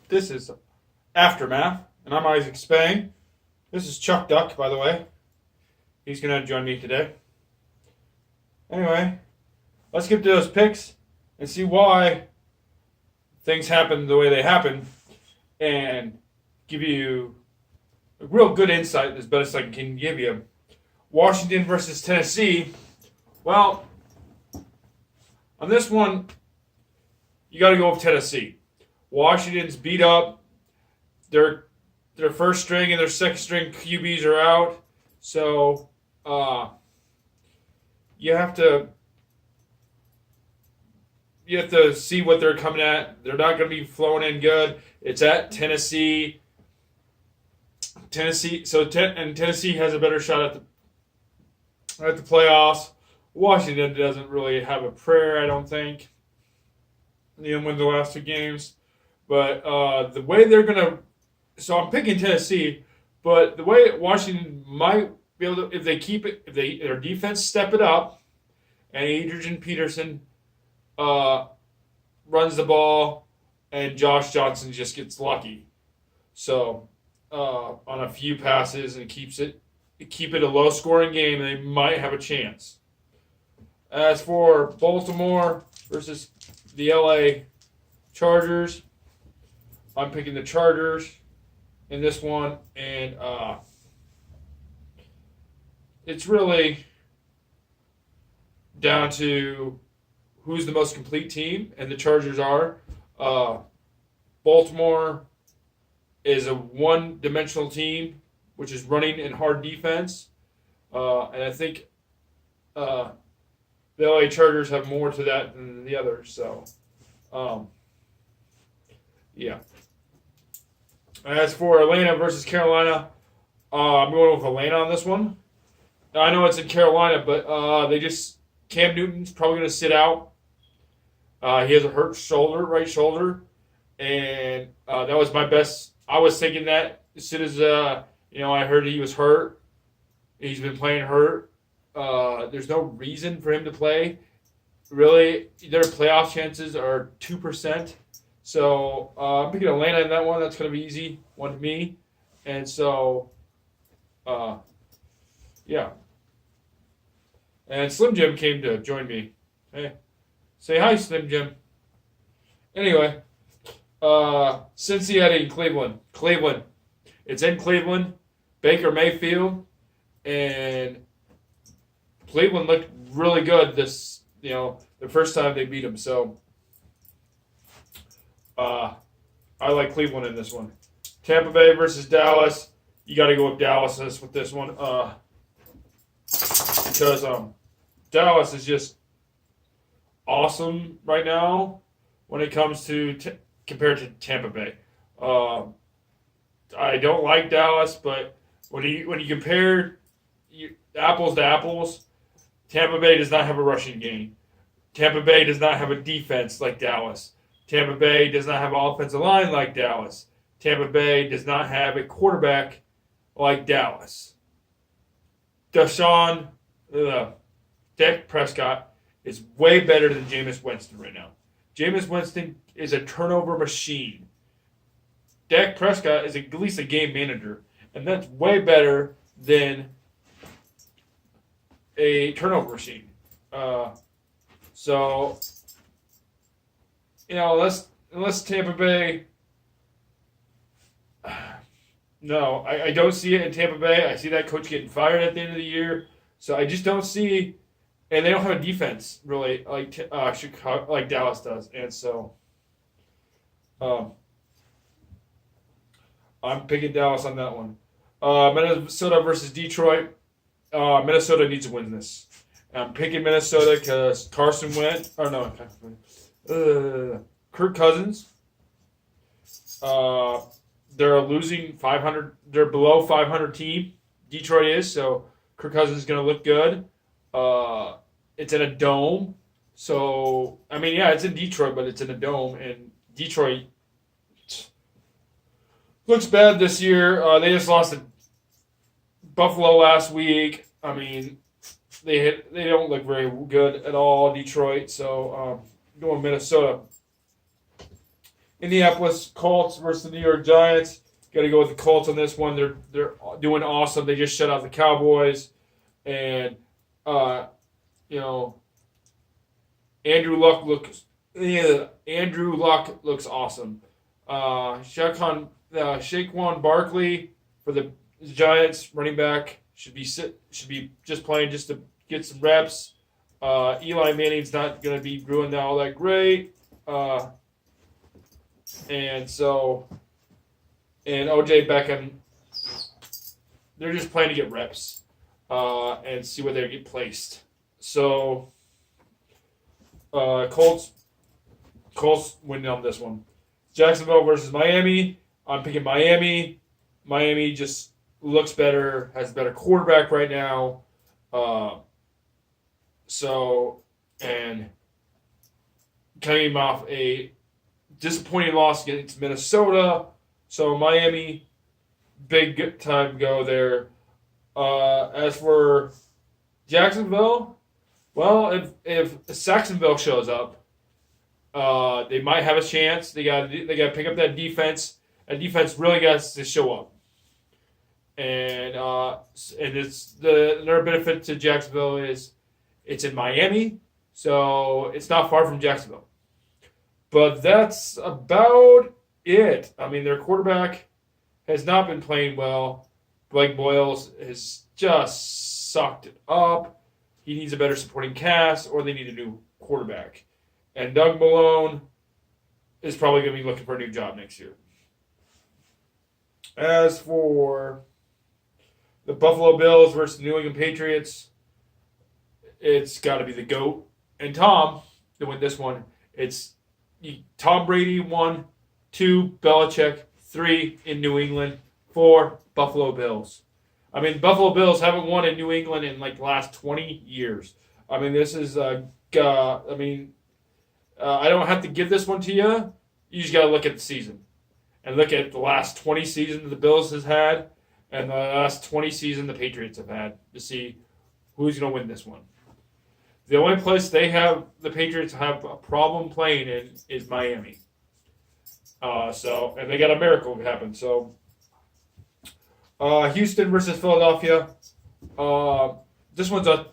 This is Aftermath, and I'm Isaac Spang. This is Chuck Duck, by the way. He's going to join me today. Anyway, let's get to those picks and see why things happen the way they happen and give you a real good insight as best I can give you. Washington versus Tennessee. Well, on this one, you got to go with Tennessee. Washington's beat up. Their first string and their second string QBs are out. So you have to see what they're coming at. They're not going to be flowing in good. It's at Tennessee. Tennessee has a better shot at the playoffs. Washington doesn't really have a prayer, I don't think. They didn't win the last two games. But the way they're going to... So I'm picking Tennessee, but the way Washington might be able to... If they keep it... If their defense step it up, and Adrian Peterson runs the ball, and Josh Johnson just gets lucky. So on a few passes and keep it a low-scoring game, they might have a chance. As for Baltimore versus the LA Chargers, I'm picking the Chargers in this one, and it's really down to who's the most complete team, and the Chargers are. Baltimore is a one-dimensional team, which is running and hard defense, and I think the LA Chargers have more to that than the others. So, yeah. As for Atlanta versus Carolina, I'm going with Atlanta on this one. I know it's in Carolina, but Cam Newton's probably going to sit out. He has a hurt right shoulder, and that was my best. I was thinking that as soon as I heard he was hurt. He's been playing hurt. There's no reason for him to play. Really, their playoff chances are 2%. So I'm picking Atlanta in that one. That's going to be easy one to me. And so, yeah. And Slim Jim came to join me. Hey, say hi, Slim Jim. Anyway, Cincinnati and Cleveland. Cleveland. It's in Cleveland. Baker Mayfield. And Cleveland looked really good the first time they beat them. So I like Cleveland in this one. Tampa Bay versus Dallas. You got to go with Dallas with this one because Dallas is just awesome right now when it comes to compared to Tampa Bay. I don't like Dallas, but when you compare apples to apples, Tampa Bay does not have a rushing game. Tampa Bay does not have a defense like Dallas. Tampa Bay does not have an offensive line like Dallas. Tampa Bay does not have a quarterback like Dallas. Dak Prescott is way better than Jameis Winston right now. Jameis Winston is a turnover machine. Dak Prescott is at least a game manager, and that's way better than a turnover machine. So, unless Tampa Bay, no, I don't see it in Tampa Bay. I see that coach getting fired at the end of the year. So I just don't see, and they don't have a defense really like Chicago, like Dallas does, and so, I'm picking Dallas on that one. Minnesota versus Detroit. Minnesota needs to win this. I'm picking Minnesota because Carson Wentz. Or no, Kirk Cousins. They're losing 500. They're below 500 team. Detroit is, so Kirk Cousins is going to look good. It's in a dome. So, I mean, yeah, it's in Detroit, but it's in a dome. And Detroit looks bad this year. They just lost to Buffalo last week. I mean, they don't look very good at all, Detroit. So, going Minnesota. Indianapolis Colts versus the New York Giants. Got to go with the Colts on this one. They're doing awesome. They just shut out the Cowboys, and you know Andrew Luck looks awesome. Saquon Barkley for the Giants running back should be just playing just to get some reps. Eli Manning's not going to be doing that all that great. And OJ Beckham, they're just playing to get reps and see where they get placed. So, Colts winning on this one. Jacksonville versus Miami. I'm picking Miami. Miami just looks better, has a better quarterback right now. And coming off a disappointing loss against Minnesota. So Miami, big time go there. As for Jacksonville, well, if Saxonville shows up, they might have a chance. They got to pick up that defense. That defense really got to show up. And it's another benefit to Jacksonville is it's in Miami, so it's not far from Jacksonville. But that's about it. I mean, their quarterback has not been playing well. Blake Boyles has just sucked it up. He needs a better supporting cast, or they need a new quarterback. And Doug Malone is probably going to be looking for a new job next year. As for the Buffalo Bills versus the New England Patriots, it's got to be the GOAT and Tom to win this one. It's Tom Brady 1, 2 Belichick, 3 in New England, 4 Buffalo Bills. I mean, Buffalo Bills haven't won in New England in like the last 20 years. I mean, this is I don't have to give this one to you. You just got to look at the season and look at the last 20 seasons the Bills has had and the last 20 seasons the Patriots have had to see who's going to win this one. The only place the Patriots have a problem playing in is Miami. And they got a miracle happen. So, Houston versus Philadelphia. This one's a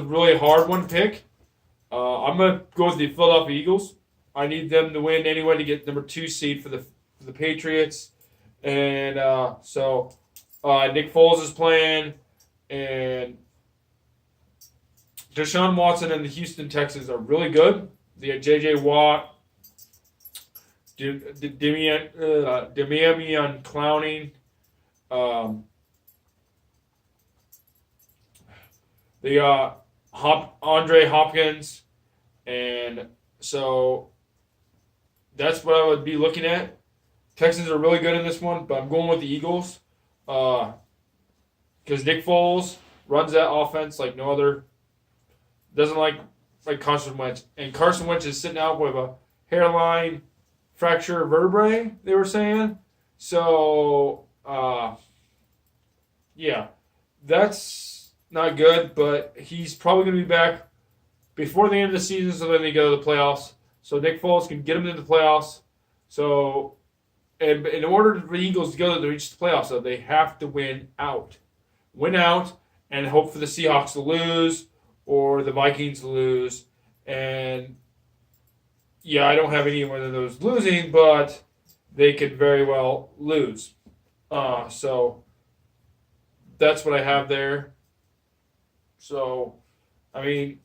really hard one to pick. I'm gonna go with the Philadelphia Eagles. I need them to win anyway to get number 2 seed for the Patriots. And Nick Foles is playing, and Deshaun Watson and the Houston Texans are really good. They got J.J. Watt, Damian Clowning. They got Andre Hopkins, and so that's what I would be looking at. Texans are really good in this one, but I'm going with the Eagles because Nick Foles runs that offense like no other. Doesn't like Carson Wentz. And Carson Wentz is sitting out with a hairline fracture vertebrae, they were saying. So, that's not good, but he's probably going to be back before the end of the season, so then they go to the playoffs. So Nick Foles can get them into the playoffs. So, and in order for the Eagles to go to reach the playoffs, so they have to win out. Win out and hope for the Seahawks to lose or the Vikings lose. And, I don't have any one of those losing, but they could very well lose. So that's what I have there. So, let me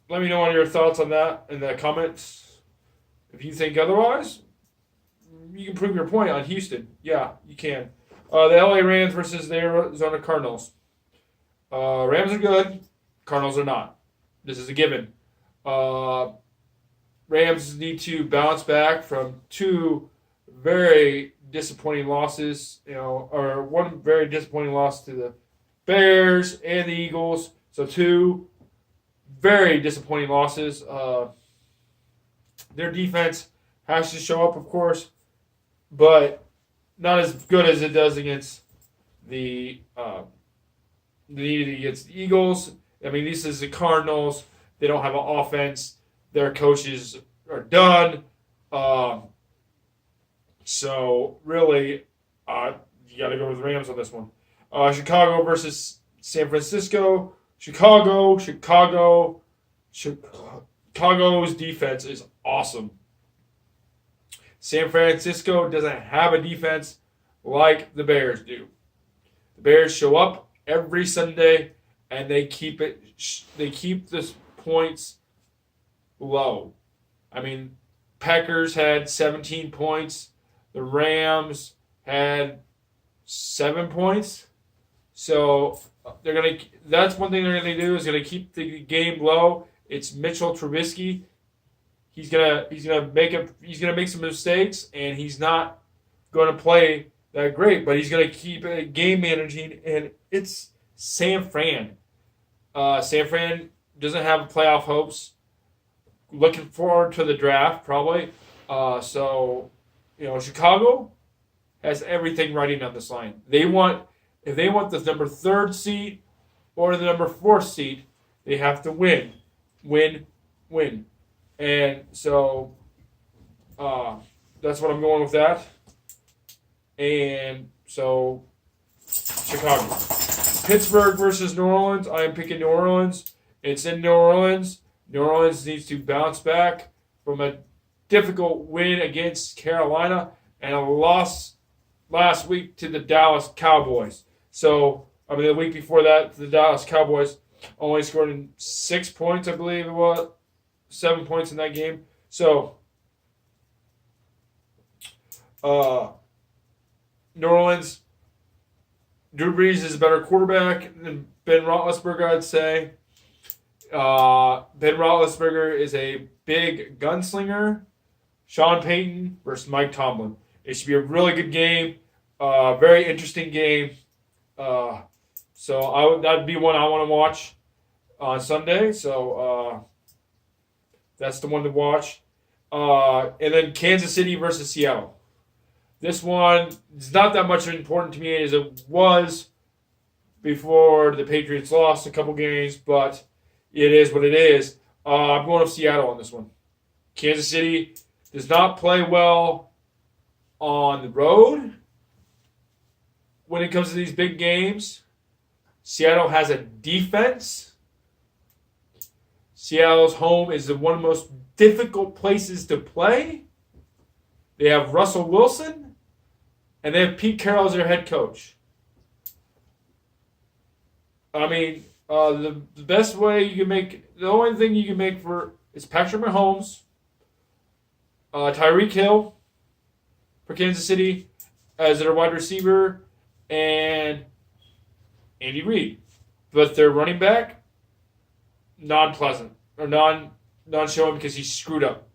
know on your thoughts on that in the comments. If you think otherwise, you can prove your point on Houston. Yeah, you can. The LA Rams versus the Arizona Cardinals. Rams are good. Cardinals are not. This is a given. Rams need to bounce back from 2 very disappointing losses, or one very disappointing loss to the Bears and the Eagles. So 2 very disappointing losses. Their defense has to show up, of course, but not as good as it does against the Eagles. I mean, this is the Cardinals. They don't have an offense. Their coaches are done. Um, so really, you got to go with the Rams on this one. Chicago versus San Francisco. Chicago's defense is awesome. San Francisco doesn't have a defense like the Bears do. The Bears show up every Sunday and they keep the points low. I mean, Packers had 17 points. The Rams had 7 points. So that's one thing they're gonna do is gonna keep the game low. It's Mitchell Trubisky. He's gonna make some mistakes and he's not gonna play that great, but he's gonna keep game managing, and it's San Fran. San Fran doesn't have playoff hopes. Looking forward to the draft probably. Chicago has everything riding on this line. If they want the number 3rd seed or the number 4th seed, they have to win. And so that's what I'm going with that. And so Chicago. Pittsburgh versus New Orleans. I am picking New Orleans. It's in New Orleans. New Orleans needs to bounce back from a difficult win against Carolina and a loss last week to the Dallas Cowboys. So, the week before that, the Dallas Cowboys only scored 6 points, I believe it was. 7 points in that game. So, New Orleans, Drew Brees is a better quarterback than Ben Roethlisberger, I'd say. Ben Roethlisberger is a big gunslinger. Sean Payton versus Mike Tomlin. It should be a really good game. Very interesting game. That'd be one I want to watch on Sunday. So that's the one to watch. And then Kansas City versus Seattle. This one is not that much important to me as it was before the Patriots lost a couple games, but it is what it is. I'm going with Seattle on this one. Kansas City does not play well on the road when it comes to these big games. Seattle has a defense. Seattle's home is one of the most difficult places to play. They have Russell Wilson, and they have Pete Carroll as their head coach. The best way you can make, the only thing you can make for is Patrick Mahomes, Tyreek Hill for Kansas City as their wide receiver, and Andy Reid. But their running back, non-pleasant, or non-showing because he screwed up.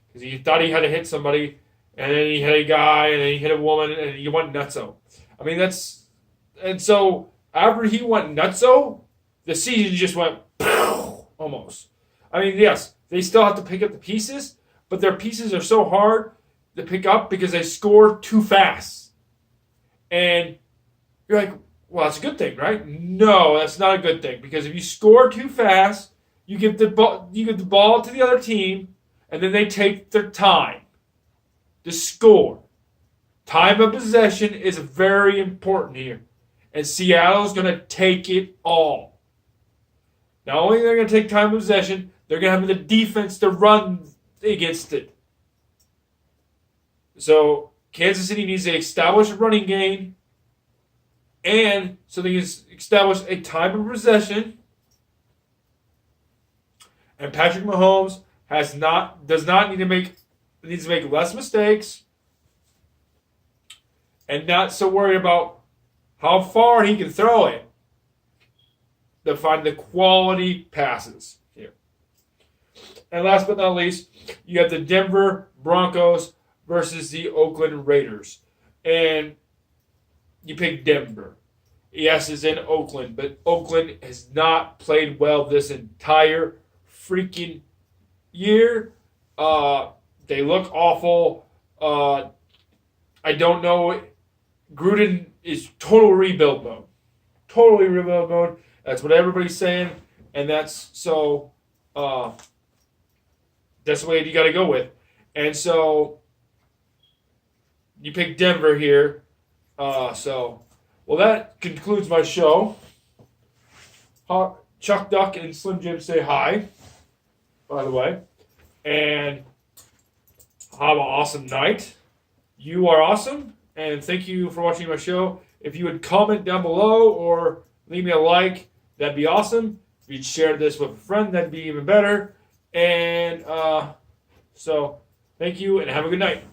Because he thought he had to hit somebody, and then he hit a guy, and then he hit a woman, and he went nutso. And so after he went nutso, the season just went almost. Yes, they still have to pick up the pieces, but their pieces are so hard to pick up because they score too fast. And you're like, well, that's a good thing, right? No, that's not a good thing, because if you score too fast, you give the ball to the other team, and then they take their time to score. Time of possession is very important here. And Seattle's going to take it all. Not only are they going to take time of possession, they're going to have the defense to run against it. So Kansas City needs to establish a running game, and so they can establish a time of possession. And Patrick Mahomes needs to make less mistakes, and not so worried about how far he can throw it to find the quality passes here. And last but not least, you have the Denver Broncos versus the Oakland Raiders. And you pick Denver. Yes, it's in Oakland, but Oakland has not played well this entire freaking year. They look awful. I don't know. Gruden is total rebuild mode. Totally rebuild mode. That's what everybody's saying, and that's the way you got to go with. And so you picked Denver here. Well, that concludes my show. Chuck Duck and Slim Jim say hi, by the way. And have an awesome night. You are awesome. And thank you for watching my show. If you would comment down below or leave me a like, that'd be awesome. If you'd share this with a friend, that'd be even better. And so, thank you and have a good night.